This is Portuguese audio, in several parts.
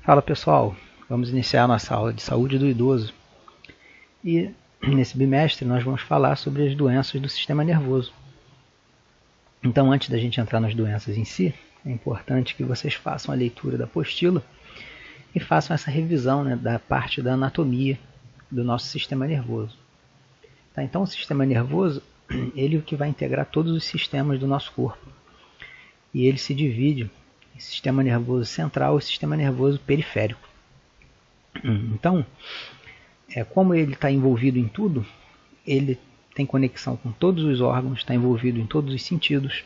Fala pessoal, vamos iniciar nossa aula de saúde do idoso e nesse bimestre nós vamos falar sobre as doenças do sistema nervoso. Então, antes da gente entrar nas doenças em si, é importante que vocês façam a leitura da apostila e façam essa revisão, da parte da anatomia do nosso sistema nervoso. Tá, então, o sistema nervoso ele é o que vai integrar todos os sistemas do nosso corpo e ele se divide em sistema nervoso central e sistema nervoso periférico. Então, como ele está envolvido em tudo, ele tem conexão com todos os órgãos, está envolvido em todos os sentidos,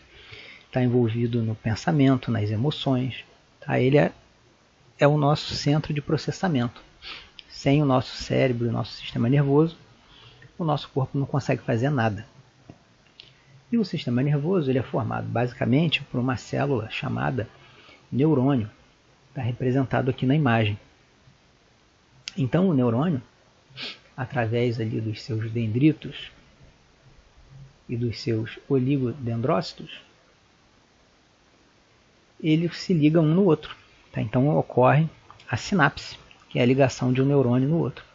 está envolvido no pensamento, nas emoções. Tá? Ele é o nosso centro de processamento. Sem o nosso cérebro e o nosso sistema nervoso, o nosso corpo não consegue fazer nada. E o sistema nervoso ele é formado basicamente por uma célula chamada neurônio, está representado aqui na imagem. Então o neurônio, através ali dos seus dendritos e dos seus oligodendrócitos, eles se ligam um no outro. Tá? Então ocorre a sinapse, que é a ligação de um neurônio no outro.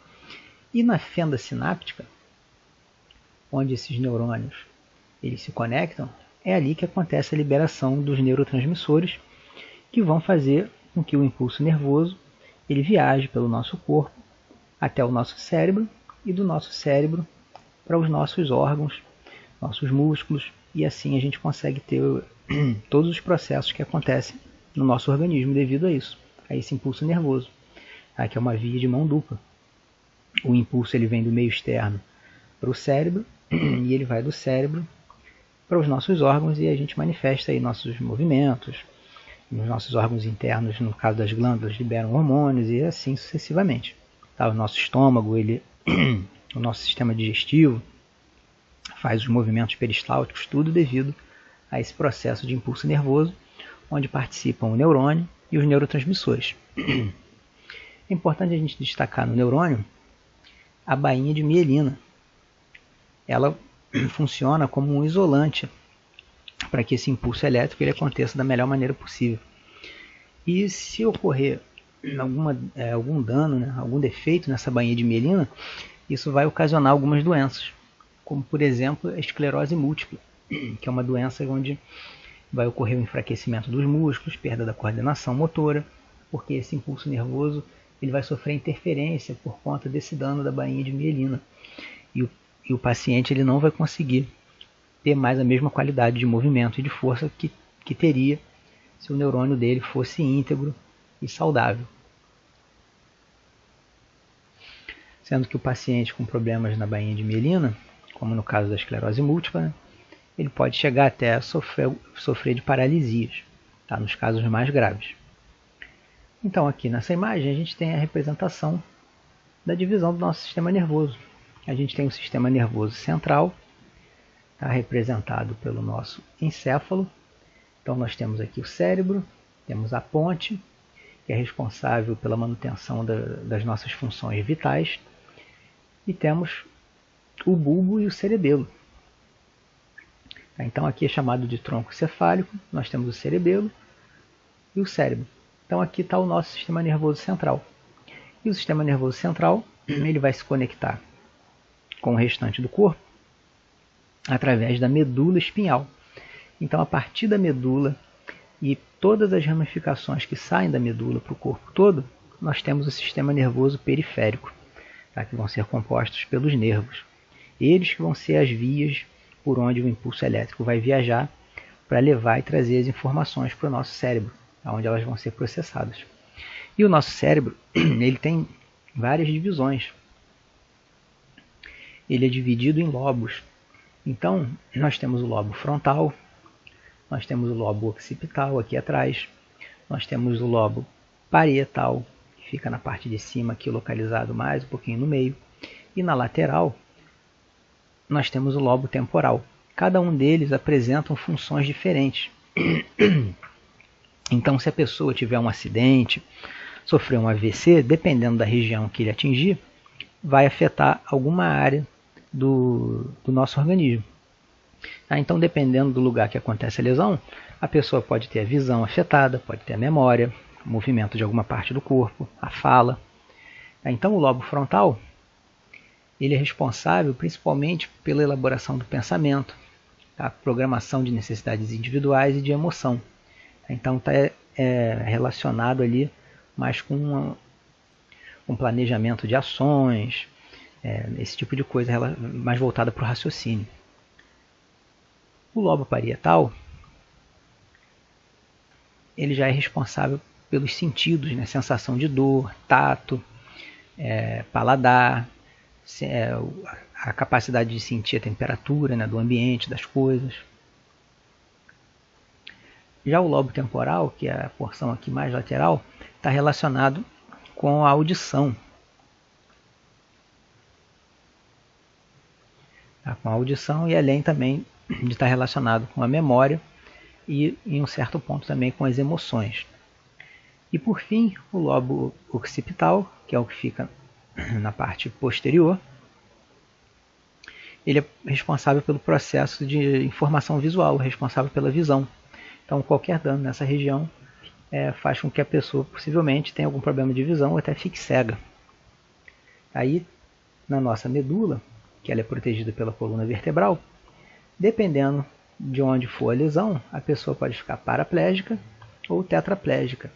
E na fenda sináptica, onde esses neurônios eles se conectam, é ali que acontece a liberação dos neurotransmissores que vão fazer com que o impulso nervoso ele viaje pelo nosso corpo até o nosso cérebro e do nosso cérebro para os nossos órgãos, nossos músculos, e assim a gente consegue ter todos os processos que acontecem no nosso organismo devido a isso, a esse impulso nervoso, que é uma via de mão dupla. O impulso ele vem do meio externo para o cérebro e ele vai do cérebro para os nossos órgãos e a gente manifesta aí nossos movimentos, nos nossos órgãos internos, no caso das glândulas, liberam hormônios e assim sucessivamente. Tá? O nosso estômago, o nosso sistema digestivo faz os movimentos peristálticos, tudo devido a esse processo de impulso nervoso, onde participam o neurônio e os neurotransmissores. É importante a gente destacar no neurônio a bainha de mielina. Ela funciona como um isolante para que esse impulso elétrico ele aconteça da melhor maneira possível. E se ocorrer algum dano, algum defeito nessa bainha de mielina, isso vai ocasionar algumas doenças, como por exemplo a esclerose múltipla, que é uma doença onde vai ocorrer o enfraquecimento dos músculos, perda da coordenação motora, porque esse impulso nervoso ele vai sofrer interferência por conta desse dano da bainha de mielina. E o paciente ele não vai conseguir ter mais a mesma qualidade de movimento e de força que teria se o neurônio dele fosse íntegro e saudável. Sendo que o paciente com problemas na bainha de mielina, como no caso da esclerose múltipla, ele pode chegar até a sofrer de paralisias, tá? Nos casos mais graves. Então aqui nessa imagem a gente tem a representação da divisão do nosso sistema nervoso. A gente tem o sistema nervoso central, tá? Representado pelo nosso encéfalo. Então nós temos aqui o cérebro, temos a ponte, que é responsável pela manutenção das nossas funções vitais, e temos o bulbo e o cerebelo. Então aqui é chamado de tronco cefálico, nós temos o cerebelo e o cérebro. Então aqui está o nosso sistema nervoso central. E o sistema nervoso central ele vai se conectar com o restante do corpo através da medula espinhal. Então a partir da medula e todas as ramificações que saem da medula para o corpo todo, nós temos o sistema nervoso periférico, tá? Que vão ser compostos pelos nervos. Eles que vão ser as vias por onde o impulso elétrico vai viajar para levar e trazer as informações para o nosso cérebro, onde elas vão ser processadas. E o nosso cérebro ele tem várias divisões. Ele é dividido em lobos. Então, nós temos o lobo frontal, nós temos o lobo occipital aqui atrás, nós temos o lobo parietal, que fica na parte de cima aqui localizado mais um pouquinho no meio, e na lateral nós temos o lobo temporal. Cada um deles apresentam funções diferentes. Então, se a pessoa tiver um acidente, sofrer um AVC, dependendo da região que ele atingir, vai afetar alguma área do nosso organismo. Então, dependendo do lugar que acontece a lesão, a pessoa pode ter a visão afetada, pode ter a memória, o movimento de alguma parte do corpo, a fala. Então o lobo frontal ele é responsável principalmente pela elaboração do pensamento, a programação de necessidades individuais e de emoção. Então está relacionado ali mais com um planejamento de ações, esse tipo de coisa mais voltada para o raciocínio. O lobo parietal ele já é responsável pelos sentidos, né? Sensação de dor, tato, paladar, a capacidade de sentir a temperatura, né, do ambiente, das coisas. Já o lobo temporal, que é a porção aqui mais lateral, está relacionado com a audição. Com a audição e além também de estar relacionado com a memória e em um certo ponto também com as emoções. E por fim, o lobo occipital, que é o que fica na parte posterior, ele é responsável pelo processo de informação visual, responsável pela visão. Então qualquer dano nessa região faz com que a pessoa possivelmente tenha algum problema de visão ou até fique cega. Aí na nossa medula, que ela é protegida pela coluna vertebral, dependendo de onde for a lesão, a pessoa pode ficar paraplégica ou tetraplégica,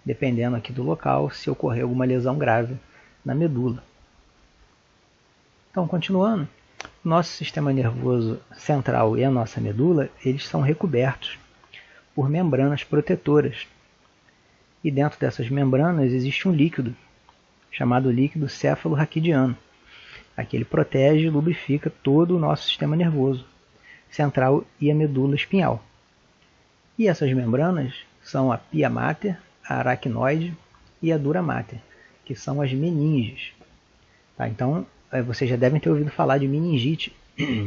dependendo aqui do local, se ocorrer alguma lesão grave na medula. Então, continuando, nosso sistema nervoso central e a nossa medula, eles são recobertos por membranas protetoras. E dentro dessas membranas existe um líquido, chamado líquido céfalo-raquidiano. Aqui ele protege e lubrifica todo o nosso sistema nervoso central e a medula espinhal. E essas membranas são a pia mater, a aracnoide e a dura mater, que são as meninges. Tá? Então, vocês já devem ter ouvido falar de meningite,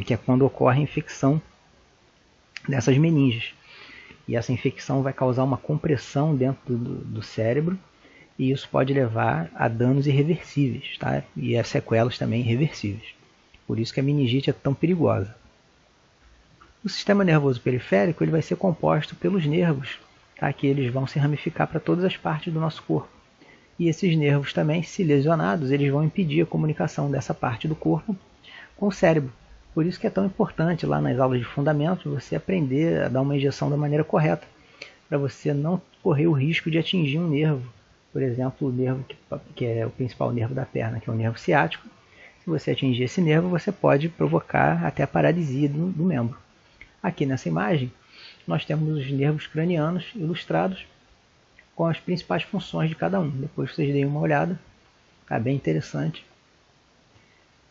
que é quando ocorre a infecção dessas meninges. E essa infecção vai causar uma compressão dentro do cérebro e isso pode levar a danos irreversíveis, tá? E a sequelas também irreversíveis. Por isso que a meningite é tão perigosa. O sistema nervoso periférico ele vai ser composto pelos nervos, tá? Que eles vão se ramificar para todas as partes do nosso corpo. E esses nervos também, se lesionados, eles vão impedir a comunicação dessa parte do corpo com o cérebro. Por isso que é tão importante lá nas aulas de fundamentos você aprender a dar uma injeção da maneira correta, para você não correr o risco de atingir um nervo. Por exemplo, o nervo que é o principal nervo da perna, que é o nervo ciático. Se você atingir esse nervo, você pode provocar até a paralisia do membro. Aqui nessa imagem, nós temos os nervos cranianos ilustrados com as principais funções de cada um. Depois vocês deem uma olhada, é bem interessante.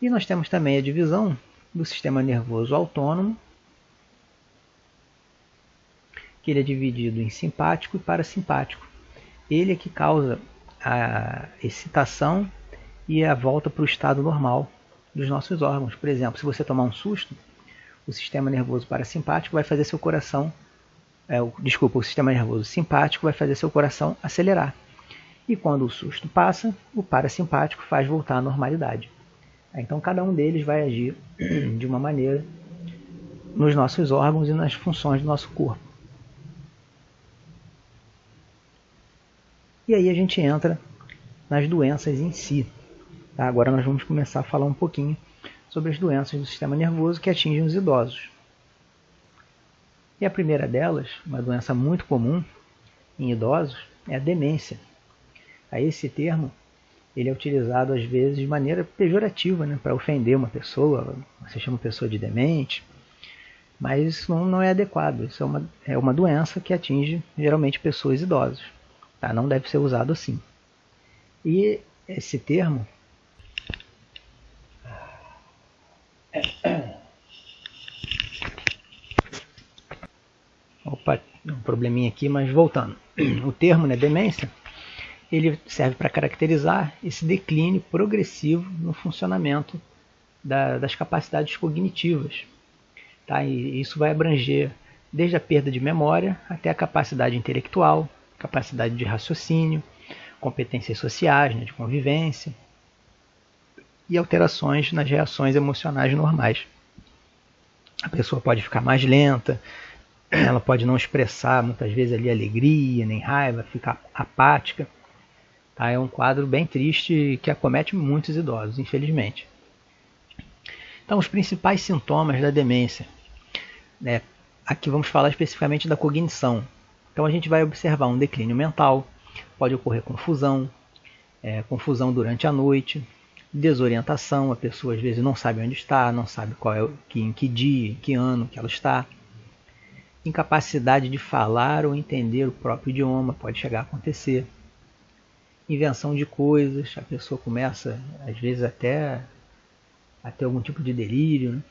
E nós temos também a divisão do sistema nervoso autônomo, que ele é dividido em simpático e parasimpático. Ele é que causa a excitação e a volta para o estado normal dos nossos órgãos. Por exemplo, se você tomar um susto, o sistema nervoso parasimpático vai fazer seu coração, o sistema nervoso simpático vai fazer seu coração acelerar. E quando o susto passa, o parasimpático faz voltar à normalidade. Então cada um deles vai agir de uma maneira nos nossos órgãos e nas funções do nosso corpo. E aí a gente entra nas doenças em si. Tá? Agora nós vamos começar a falar um pouquinho sobre as doenças do sistema nervoso que atingem os idosos. E a primeira delas, uma doença muito comum em idosos, é a demência. Aí esse termo ele é utilizado às vezes de maneira pejorativa, né, para ofender uma pessoa. Você chama a pessoa de demente, mas isso não é adequado. Isso é uma doença que atinge geralmente pessoas idosas. Tá? Não deve ser usado assim. E esse termo Opa, um probleminha aqui, mas voltando. O termo, né, demência, ele serve para caracterizar esse declínio progressivo no funcionamento das capacidades cognitivas. Tá? E isso vai abranger desde a perda de memória até a capacidade intelectual, capacidade de raciocínio, competências sociais, né, de convivência e alterações nas reações emocionais normais. A pessoa pode ficar mais lenta, ela pode não expressar muitas vezes ali alegria, nem raiva, ficar apática. Tá? É um quadro bem triste que acomete muitos idosos, infelizmente. Então, os principais sintomas da demência, né? Aqui vamos falar especificamente da cognição. Então, a gente vai observar um declínio mental, pode ocorrer confusão, confusão durante a noite, desorientação, a pessoa às vezes não sabe onde está, não sabe em que dia, em que ano que ela está. Incapacidade de falar ou entender o próprio idioma pode chegar a acontecer. Invenção de coisas, a pessoa começa às vezes até a ter algum tipo de delírio, né?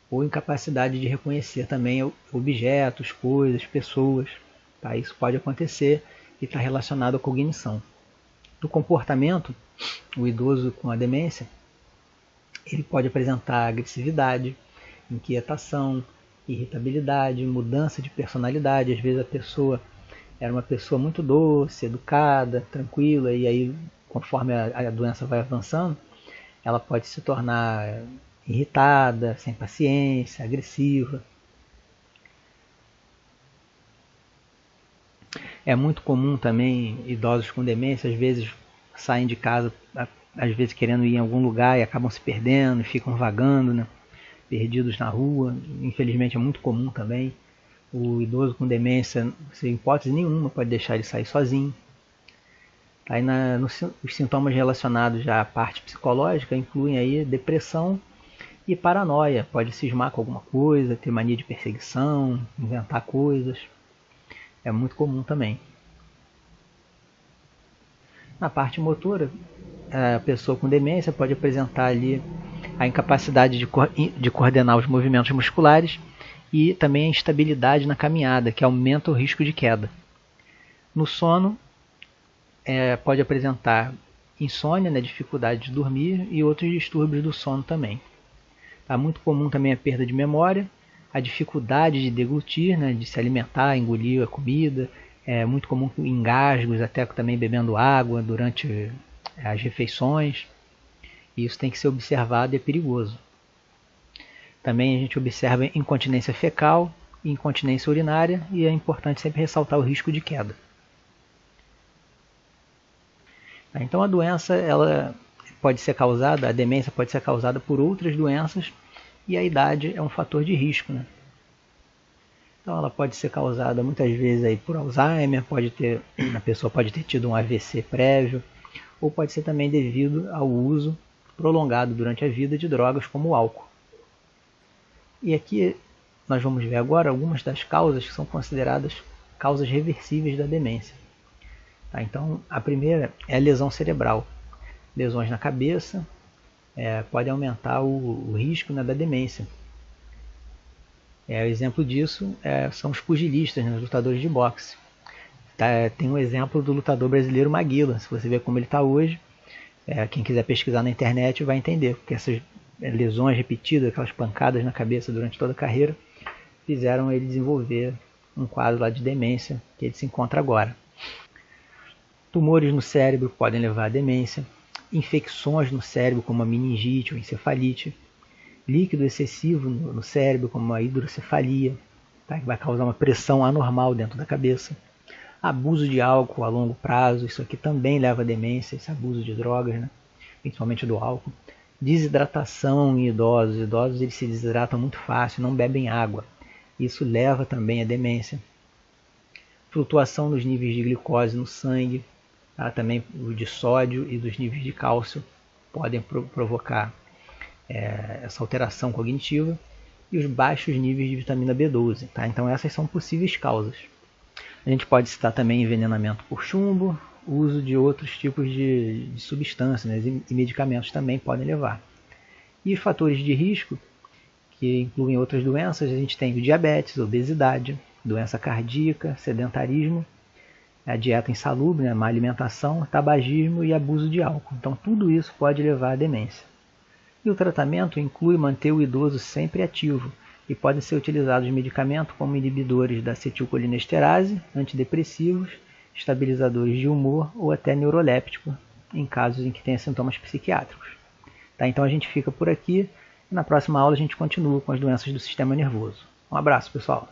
Ou incapacidade de reconhecer também objetos, coisas, pessoas. Tá? Isso pode acontecer e está relacionado à cognição. Do comportamento, o idoso com a demência, ele pode apresentar agressividade, inquietação, irritabilidade, mudança de personalidade. Às vezes a pessoa era uma pessoa muito doce, educada, tranquila, e aí conforme a doença vai avançando, ela pode se tornar irritada, sem paciência, agressiva. É muito comum também idosos com demência, às vezes saem de casa, às vezes querendo ir em algum lugar e acabam se perdendo, ficam vagando, né? Perdidos na rua. Infelizmente é muito comum também. O idoso com demência, sem hipótese nenhuma, pode deixar ele sair sozinho. Aí os sintomas relacionados já à parte psicológica incluem aí depressão e paranoia. Pode cismar com alguma coisa, ter mania de perseguição, inventar coisas. É muito comum também. Na parte motora, a pessoa com demência pode apresentar ali a incapacidade de coordenar os movimentos musculares e também a instabilidade na caminhada, que aumenta o risco de queda. No sono, pode apresentar insônia, né, dificuldade de dormir e outros distúrbios do sono também. Tá muito comum também a perda de memória, a dificuldade de deglutir, né, de se alimentar, engolir a comida. É muito comum engasgos, até também bebendo água durante as refeições. E isso tem que ser observado e é perigoso. Também a gente observa incontinência fecal e incontinência urinária, e é importante sempre ressaltar o risco de queda. Então a doença, ela pode ser causada, a demência pode ser causada por outras doenças, e a idade é um fator de risco, né? Então ela pode ser causada muitas vezes aí por Alzheimer, a pessoa pode ter tido um AVC prévio, ou pode ser também devido ao uso prolongado durante a vida de drogas como o álcool. E aqui nós vamos ver agora algumas das causas que são consideradas causas reversíveis da demência. Tá? Então a primeira é a lesão cerebral. Lesões na cabeça podem aumentar o risco, né, da demência. O exemplo disso são os pugilistas, né, os lutadores de boxe. Tem um exemplo do lutador brasileiro Maguila. Se você ver como ele está hoje, quem quiser pesquisar na internet vai entender, porque essas lesões repetidas, aquelas pancadas na cabeça durante toda a carreira, fizeram ele desenvolver um quadro lá de demência que ele se encontra agora. Tumores no cérebro podem levar à demência, infecções no cérebro como a meningite ou encefalite, líquido excessivo no cérebro como a hidrocefalia, tá? Que vai causar uma pressão anormal dentro da cabeça, abuso de álcool a longo prazo, isso aqui também leva à demência, esse abuso de drogas, né? Principalmente do álcool, desidratação em idosos. Idosos eles se desidratam muito fácil, não bebem água, isso leva também à demência. Flutuação nos níveis de glicose no sangue, tá? Também o de sódio e dos níveis de cálcio podem provocar essa alteração cognitiva, e os baixos níveis de vitamina B12. Tá? Então essas são possíveis causas. A gente pode citar também envenenamento por chumbo, uso de outros tipos de substâncias, né, e medicamentos também podem levar. E fatores de risco, que incluem outras doenças, a gente tem o diabetes, obesidade, doença cardíaca, sedentarismo, a dieta insalubre, né, má alimentação, tabagismo e abuso de álcool. Então tudo isso pode levar à demência. E o tratamento inclui manter o idoso sempre ativo, e podem ser utilizados medicamentos como inibidores da acetilcolinesterase, antidepressivos, estabilizadores de humor ou até neuroléptico, em casos em que tenha sintomas psiquiátricos. Tá? Então a gente fica por aqui, e na próxima aula a gente continua com as doenças do sistema nervoso. Um abraço, pessoal!